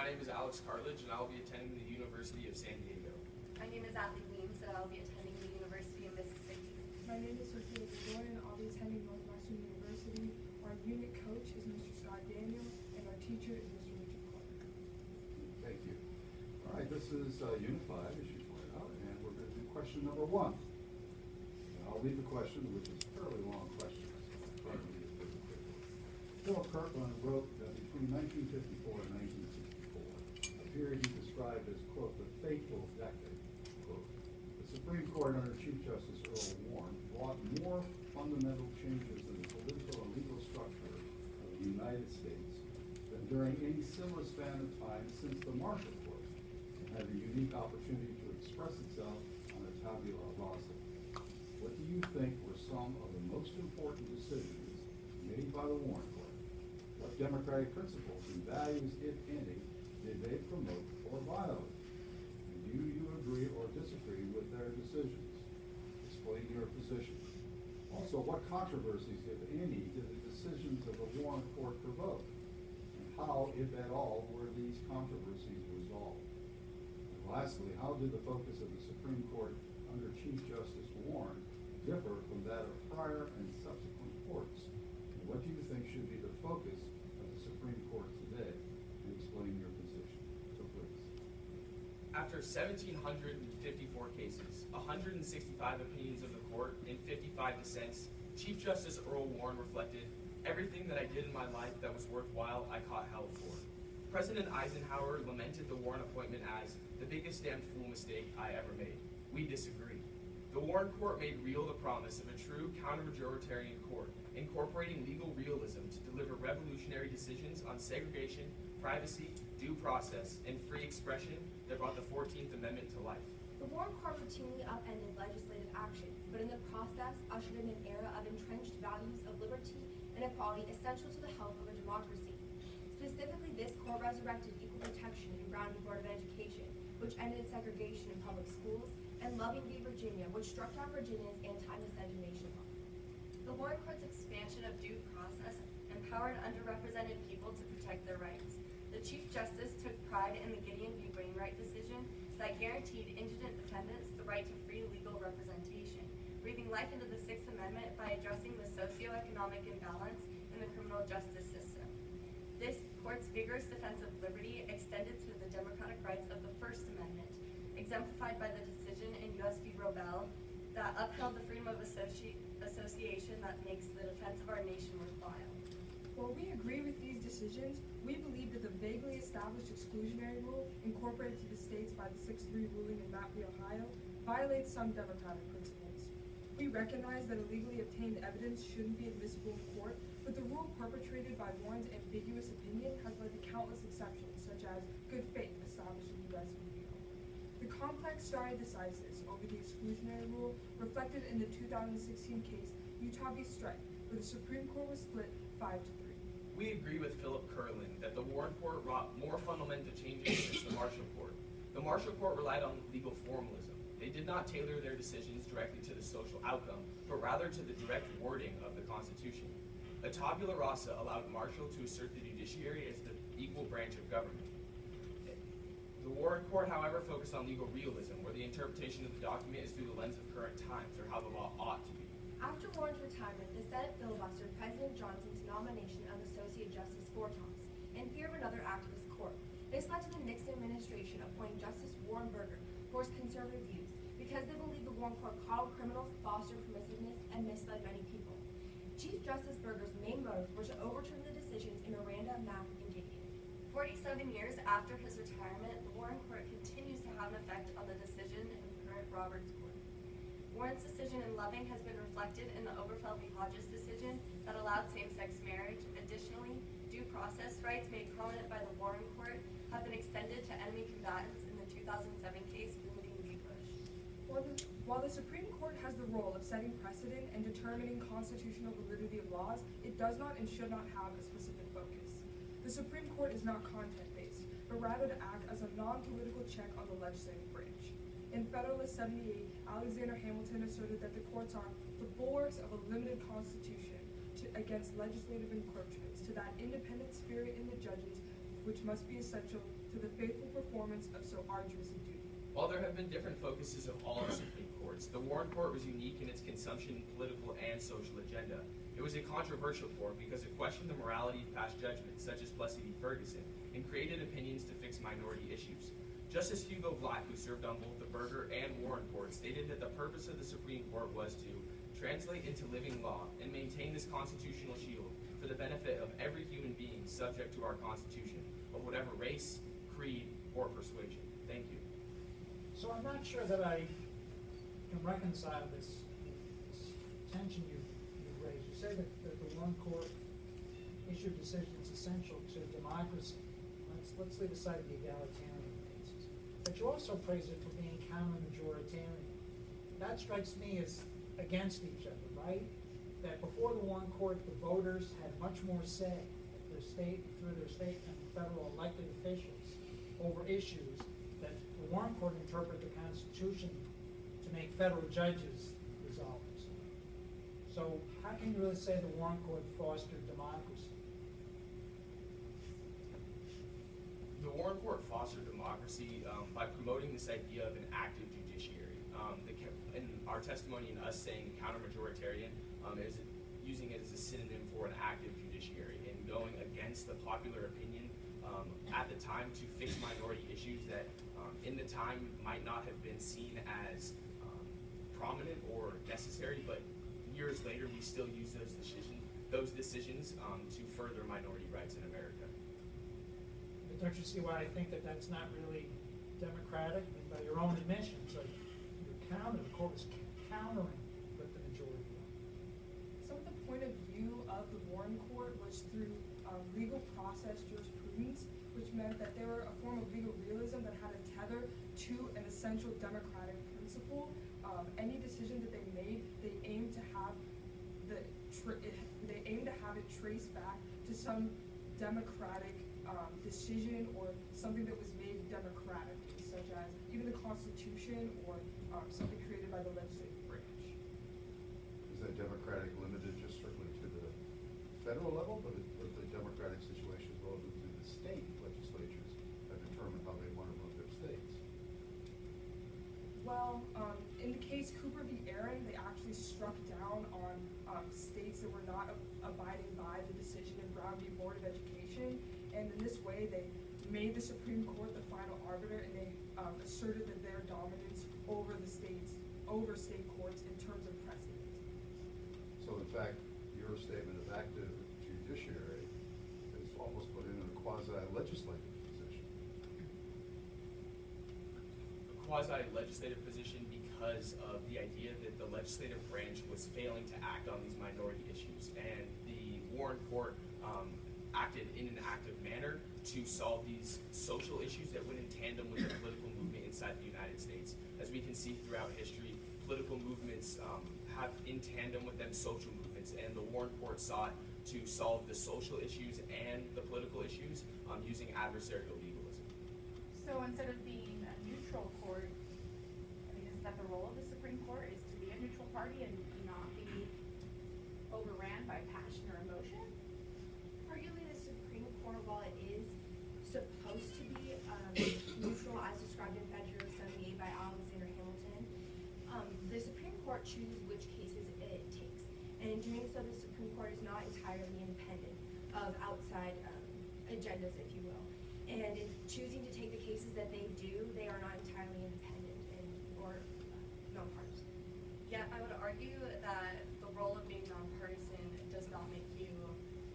My name is Alex Cartledge, and I will be attending the University of San Diego. My name is Adley Weems, and I will be attending the University of Mississippi. My name is Sophia DeJoy, and I'll be attending Northwestern University. Our unit coach is Mr. Scott Daniel, and our teacher is Mr. Richard Clark. Thank you. All right, this is Unit 5, as you pointed out, and we're going to do question number 1. And I'll read the question, which is a fairly long question. Philip Kirkland wrote that between 1954 and 1964, a period he described as, quote, the fateful decade, quote. The Supreme Court under Chief Justice Earl Warren brought more fundamental changes in the political and legal structure of the United States than during any similar span of time since the Marshall Court, and had a unique opportunity to express itself on a tabula rasa. What do you think were some of the most important decisions made by the Warren Court? What democratic principles and values, if any, did they promote or violate? And do you agree or disagree with their decisions? Explain your position. Also, what controversies, if any, did the decisions of the Warren Court provoke? And how, if at all, were these controversies resolved? And lastly, how did the focus of the Supreme Court under Chief Justice Warren differ from that of prior and subsequent courts? And what do you think should be the focus of the Supreme Court today? And explain your position. So please. After 1,754 cases, 165 opinions of the court, and 55 dissents, Chief Justice Earl Warren reflected, everything that I did in my life that was worthwhile, I caught hell for. President Eisenhower lamented the Warren appointment as the biggest damn fool mistake I ever made. We disagree. The Warren Court made real the promise of a true counter-majoritarian court, incorporating legal realism to deliver revolutionary decisions on segregation, privacy, due process, and free expression that brought the 14th Amendment to life. The Warren Court routinely upended legislative actions, but in the process ushered in an era of entrenched values of liberty and equality essential to the health of a democracy. Specifically, this court resurrected equal protection in Brown v. Board of Education, which ended segregation in public schools, and Loving v. Virginia, which struck down Virginia's anti-miscegenation law. The Warren Court's expansion of due process empowered underrepresented people to protect their rights. The Chief Justice took pride in the Gideon v. Wainwright decision that guaranteed indigent defendants the right to free legal representation, breathing life into the Sixth Amendment by addressing the socioeconomic imbalance in the criminal justice system. This court's vigorous defense of liberty extended to the democratic rights of the First Amendment, exemplified by the decision in U.S. v. Robel that upheld the freedom of association that makes the defense of our nation worthwhile. While we agree with these decisions, we believe that the vaguely established exclusionary rule incorporated to the states by the 6-3 ruling in Mapp v. Ohio violates some democratic principles. We recognize that illegally obtained evidence shouldn't be admissible in court, but the rule perpetrated by Warren's ambiguous opinion has led to countless exceptions, such as good faith established in U.S. v. Rio. The complex stare decisis over the exclusionary rule reflected in the 2016 case Utah v. Strike, where the Supreme Court was split 5-3. We agree with Philip Kirkland that the Warren Court wrought more fundamental changes since the Marshall Court. The Marshall Court relied on legal formalism. They did not tailor their decisions directly to the social outcome, but rather to the direct wording of the Constitution. A tabula rasa allowed Marshall to assert the judiciary as the equal branch of government. The Warren Court, however, focused on legal realism, where the interpretation of the document is through the lens of current times, or how the law ought to be. After Warren's retirement, the Senate filibustered President Johnson's nomination of Associate Justice Fortas in fear of another activist court. This led to the Nixon administration appointing Justice Warren Burger for his conservative views because they believed the Warren Court coddled criminals, fostered permissiveness, and misled many people. Chief Justice Burger's main motives were to overturn the decisions in Miranda, Mapp, and Gideon. 47 years after his retirement, the Warren Court continues to have an effect on the decision in the current Roberts Court. Warren's decision in Loving has been reflected in the Oberfeld v. Hodges decision that allowed same-sex marriage. Additionally, due process rights made prominent by the Warren Court have been extended to enemy combatants in the 2007 case Boumediene v. Bush. While the Supreme Court has the role of setting precedent and determining constitutional validity of laws, it does not and should not have a specific focus. The Supreme Court is not content-based, but rather to act as a non-political check on the legislative branch. In Federalist 78, Alexander Hamilton asserted that the courts are the bulwarks of a limited constitution against legislative encroachments, to that independent spirit in the judges which must be essential to the faithful performance of so arduous a duty. While there have been different focuses of all our Supreme Courts, the Warren Court was unique in its consumption, political, and social agenda. It was a controversial court because it questioned the morality of past judgments, such as Plessy v. Ferguson, and created opinions to fix minority issues. Justice Hugo Black, who served on both the Berger and Warren Court, stated that the purpose of the Supreme Court was to translate into living law and maintain this constitutional shield for the benefit of every human being subject to our Constitution, of whatever race, creed, or persuasion. Thank you. So I'm not sure that I can reconcile this tension you've raised. You say that the Warren Court issued decisions essential to democracy. Let's leave aside the egalitarian cases. But you also praise it for being counter-majoritarian. That strikes me as against each other, right? That before the Warren Court, the voters had much more say through their state and federal elected officials over issues that the Warren Court interpreted the Constitution to make federal judges resolve it. So how can you really say the Warren Court fostered democracy? The Warren Court fostered democracy by promoting this idea of an active judiciary. In our testimony and us saying counter-majoritarian is using it as a synonym for an active judiciary and going against the popular opinion at the time to fix minority issues that in the time might not have been seen as prominent or necessary, but years later we still use those decisions to further minority rights in America. But don't you see why I think that that's not really democratic? I mean, by your own admission, so the court was countering what the majority wanted. Some of the point of view of the Warren Court was through legal process jurisprudence, which meant that they were a form of legal realism that had a tether to an essential democratic principle. Any decision that they made, they aimed to have it traced back to some democratic decision or something that was made democratically, such as even the Constitution or something created by the legislative branch. Is that democratic limited just strictly to the federal level, but the democratic situation is relative to the state legislatures that determine how they want to run their states? Well, in the case Cooper v. Aaron, they actually struck down on states that were not abiding by the decision in Brown v. Board of Education, and in this way they made the Supreme Court the final arbiter, and they asserted that their dominance over state courts in terms of precedent. So in fact, your statement of active judiciary is almost put in a quasi-legislative position. A quasi-legislative position because of the idea that the legislative branch was failing to act on these minority issues, and the Warren Court acted in an active manner to solve these social issues that went in tandem with the political movement inside the United States. As we can see throughout history, political movements have in tandem with them social movements, and the Warren Court sought to solve the social issues and the political issues using adversarial legalism. So instead of being a neutral court, I mean, is that the role of the Supreme Court, is to be a neutral party and not be overran by passion or emotion? Arguably, the Supreme Court, while it is supposed to be neutral as described in Federal 78 by Alexander Hamilton, the Supreme Court chooses which cases it takes. And in doing so, the Supreme Court is not entirely independent of outside agendas, if you will. And in choosing to take the cases that they do, they are not entirely independent or nonpartisan. Yet I would argue that the role of being nonpartisan does not make you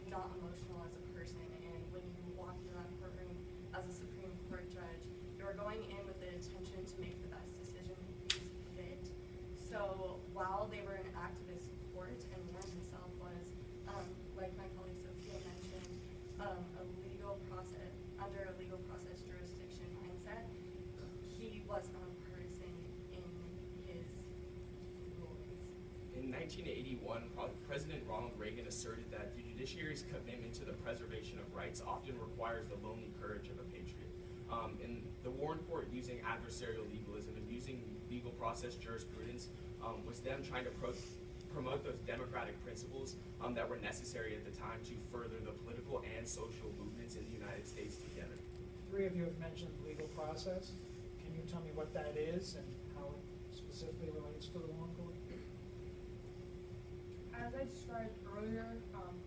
not emotional as a person. And when you walk into that courtroom as a Supreme Court judge, you're going in with the intention to make the best decision you see fit. So while they were an activist court, and Warren himself was, like my colleague Sophia mentioned, under a legal process jurisdiction mindset, he was nonpartisan in his rulings. In 1981, President Ronald Reagan asserted that the judiciary's commitment to the preservation of rights often requires the lonely courage of a patriot. And the Warren Court, using adversarial legalism and using legal process jurisprudence, was them trying to promote those democratic principles that were necessary at the time to further the political and social movements in the United States together. Three of you have mentioned legal process. Can you tell me what that is and how it specifically relates to the law court? As I described earlier,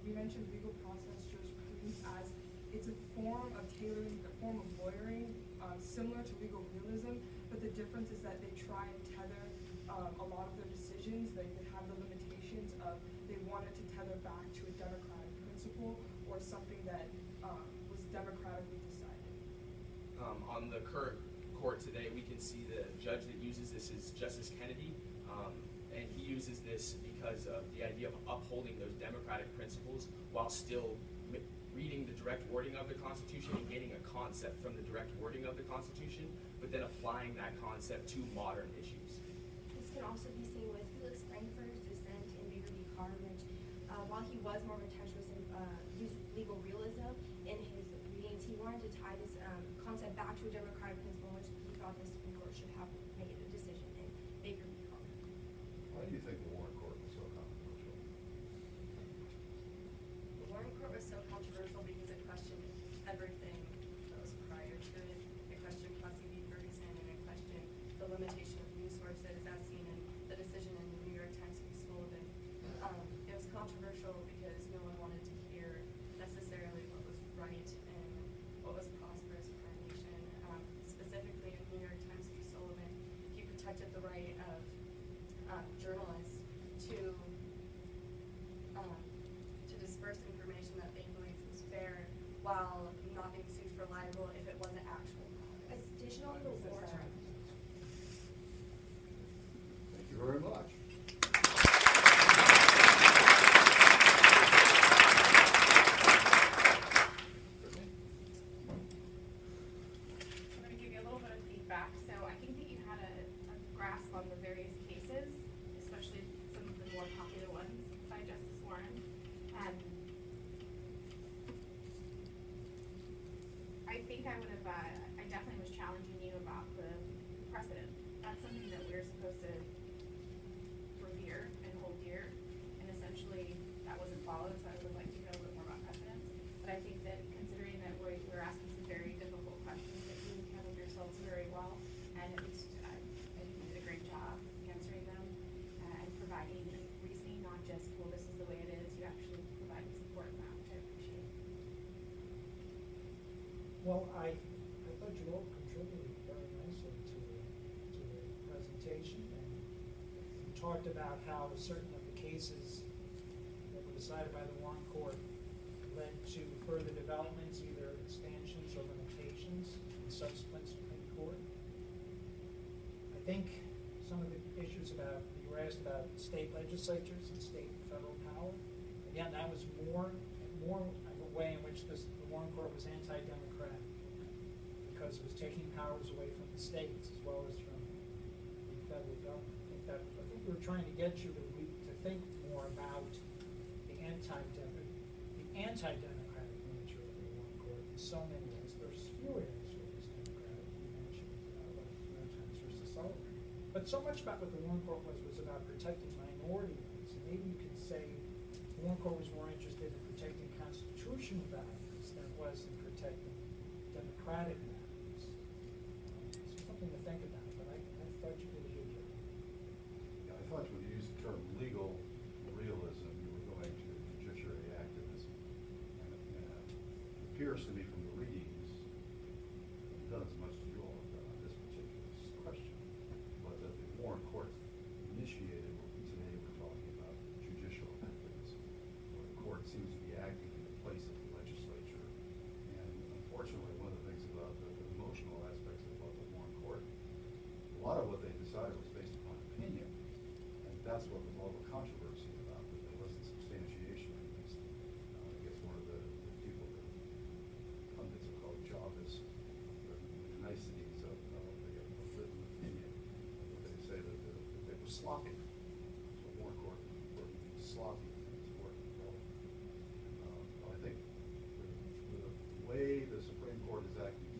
we mentioned legal process jurisprudence as it's a form of tailoring, a form of lawyering, similar to legal realism, but the difference is that they try and tether a lot of their decisions. They have the limitations of they wanted to tether back to a democratic principle or something that was democratically decided. On the current court today, we can see the judge that uses this is Justice Kennedy, and he uses this because of the idea of upholding those democratic principles while still reading the direct wording of the Constitution and getting a concept from the direct wording of the Constitution, but then applying that concept to modern issues. This can also be seen with Felix Frankfurter's dissent in Baker v. Carr, which, while he was more contentious and used legal realism in his readings, he wanted to tie this concept back to a democratic principle, which he thought the Supreme Court should have made a decision in Baker v. Carr. Why do you think the Warren Court was so controversial? The Warren Court was so controversial because it questioned everything that was prior to it. It questioned Plessy v. Ferguson, and it questioned the limitation of news sources as seen in the decision in the New York Times v. Sullivan. It was controversial because no one wanted to hear necessarily what was right and what was prosperous for our nation. Specifically in New York Times v. Sullivan, he protected the right of journalists to disperse information that they believed was fair while not being sued for libel if it wasn't actual. Additionally, the Warren. Thank you very much. I'm going to give you a little bit of feedback. So I think that you had a grasp on the various cases, especially some of the more popular ones by Justice Warren. I think I would have, I definitely was challenging you about the precedent. That's something that we're supposed to revere and hold dear, and essentially that wasn't followed, so I would like to hear a little bit more about precedents. But I think that considering that we're asking some very difficult questions, that you handled yourselves very well, and at least I think you did a great job answering them and providing reasoning, not just, well, this is the way it is. You actually provided support in that, which I appreciate. Well, I thought you all contributed very nicely to the presentation, and you talked about how certain of the cases that were decided by the Warren Court led to further developments, either expansions or limitations in subsequent Supreme Court. I think some of the issues about, you were asked about state legislatures and state and federal power. Again, that was more of a way in which the Warren Court was anti-democratic, because it was taking powers away from the states as well as from the federal government. I think we were trying to get you to think more about the anti-democratic nature of the Warren Court in so many ways. There's few areas where it's democratic. You mentioned like New York Times versus Sullivan. But so much about what the Warren Court was about protecting minority rights. And maybe you could say the Warren Court was more interested in protecting constitutional values than it was in protecting democratic values. So something to think about, but I thought you did a good job. Yeah, I thought when you used the term legal realism, you were going to judiciary activism. And it appears to me from the readings, I've done as much as you all have done on this particular question, but that the Warren Court initiated what we today we're talking about judicial activism, where the court seems to be acting in the place of the legislature. And unfortunately, one of the things about the emotional aspects about the Warren Court, a lot of what they decided was based upon opinion. And that's what was all the controversy about, that there wasn't substantiation, at least. I guess one of the people, the pundits are called jobbers, the niceties of the written opinion. They say that they were sloppy. So Warren Court were sloppy in its work. I think the way the Supreme Court is acting